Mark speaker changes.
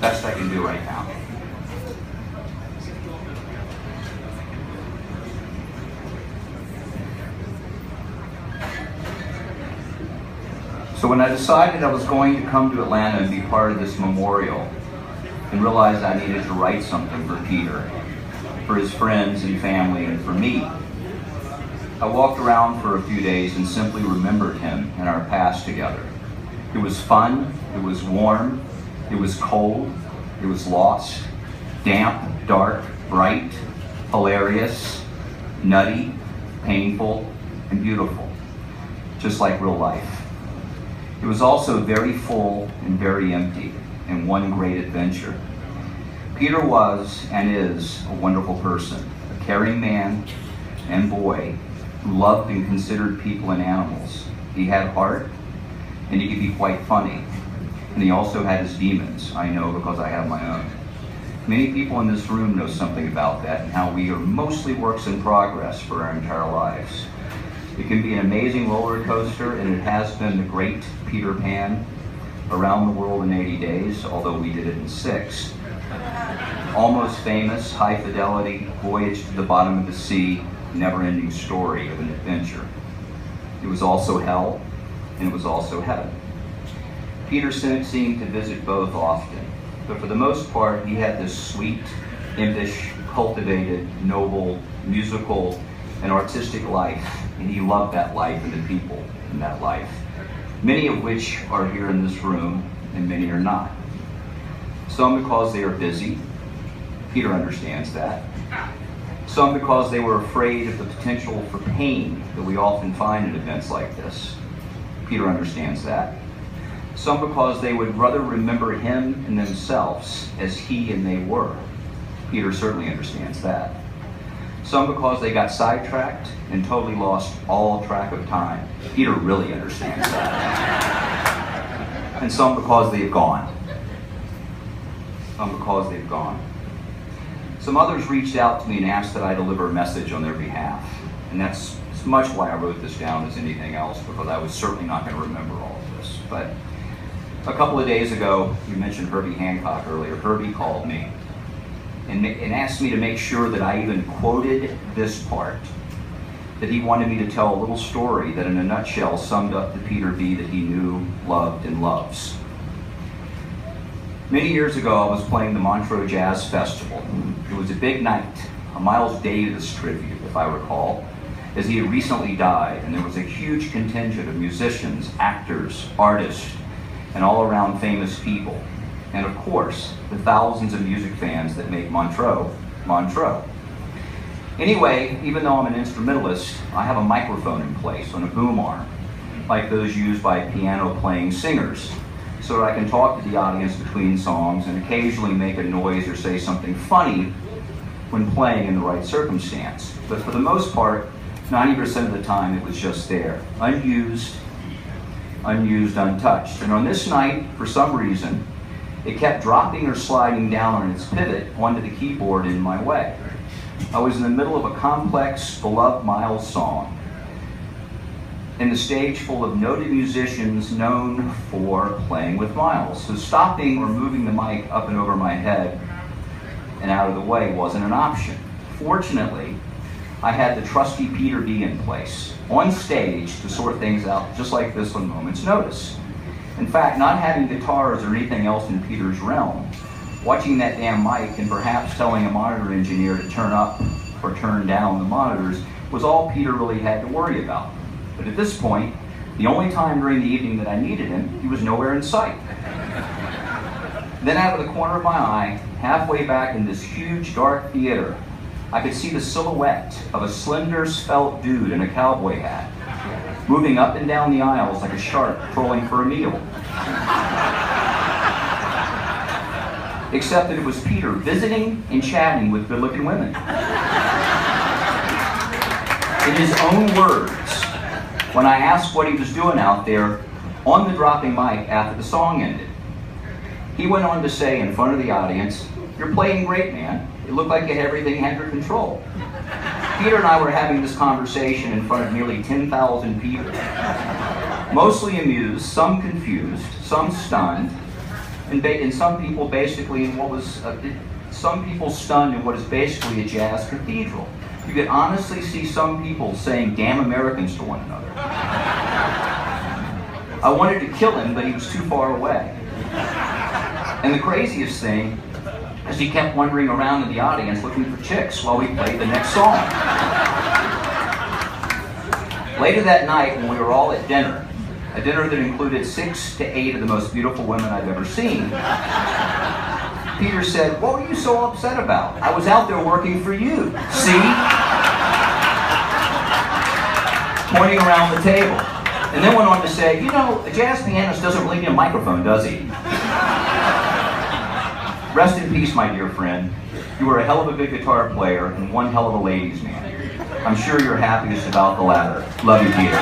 Speaker 1: best I can do right now. So when I decided I was going to come to Atlanta and be part of this memorial, and realized I needed to write something for Peter, for his friends and family, and for me, I walked around for a few days and simply remembered him and our past together. It was fun, it was warm, it was cold, it was lost, damp, dark, bright, hilarious, nutty, painful, and beautiful, just like real life. It was also very full and very empty, and one great adventure. Peter was and is a wonderful person, a caring man and boy who loved and considered people and animals. He had heart, and he could be quite funny. And he also had his demons, I know because I have my own. Many people in this room know something about that and how we are mostly works in progress for our entire lives. It can be an amazing roller coaster, and it has been the great Peter Pan around the world in 80 days, although we did it in 6. Almost famous, high fidelity, voyage to the bottom of the sea, never-ending story of an adventure. It was also hell, and it was also heaven. Peter seemed to visit both often, but for the most part, he had this sweet, impish, cultivated, noble, musical, and artistic life, and he loved that life and the people in that life, many of which are here in this room, and many are not. Some because they are busy. Peter understands that. Some because they were afraid of the potential for pain that we often find in events like this. Peter understands that. Some because they would rather remember him and themselves as he and they were. Peter certainly understands that. Some because they got sidetracked and totally lost all track of time. Peter really understands that. And some because they've gone. Some because they've gone. Some others reached out to me and asked that I deliver a message on their behalf. And that's as much why I wrote this down as anything else, because I was certainly not going to remember all of this. But a couple of days ago, you mentioned Herbie Hancock earlier. Herbie called me and asked me to make sure that I even quoted this part, that he wanted me to tell a little story that in a nutshell summed up the Peter B. that he knew, loved, and loves. Many years ago, I was playing the Montreux Jazz Festival. It was a big night, a Miles Davis tribute, if I recall, as he had recently died, and there was a huge contingent of musicians, actors, artists, and all-around famous people. And of course, the thousands of music fans that make Montreux, Montreux. Anyway, even though I'm an instrumentalist, I have a microphone in place on a boom arm, like those used by piano-playing singers, so that I can talk to the audience between songs and occasionally make a noise or say something funny when playing in the right circumstance. But for the most part, 90% of the time it was just there, unused, untouched. And on this night, for some reason, it kept dropping or sliding down on its pivot onto the keyboard in my way. I was in the middle of a complex, beloved Miles song, and the stage full of noted musicians known for playing with Miles. So stopping or moving the mic up and over my head and out of the way wasn't an option. Fortunately, I had the trusty Peter B. in place, on stage to sort things out just like this on moment's notice. In fact, not having guitars or anything else in Peter's realm, watching that damn mic and perhaps telling a monitor engineer to turn up or turn down the monitors was all Peter really had to worry about. But at this point, the only time during the evening that I needed him, he was nowhere in sight. Then out of the corner of my eye, halfway back in this huge dark theater, I could see the silhouette of a slender, svelte dude in a cowboy hat, moving up and down the aisles like a shark trolling for a meal. Except that it was Peter visiting and chatting with good-looking women. In his own words, when I asked what he was doing out there on the dropping mic after the song ended, he went on to say in front of the audience, "You're playing great, man. It looked like you had everything under control." Peter and I were having this conversation in front of nearly 10,000 people, mostly amused, some confused, some stunned, and some people basically in what was, some people stunned in what is basically a jazz cathedral. You could honestly see some people saying "damn Americans" to one another. I wanted to kill him, but he was too far away. And the craziest thing is he kept wandering around in the audience looking for chicks while we played the next song. Later that night, when we were all at dinner, a dinner that included 6 to 8 of the most beautiful women I've ever seen, Peter said, "What were you so upset about? I was out there working for you. See?" Pointing around the table. And then went on to say, "You know, a jazz pianist doesn't really need a microphone, does he?" Rest in peace, my dear friend. You were a hell of a good guitar player and one hell of a ladies' man. I'm sure you're happiest about the latter. Love you, Peter.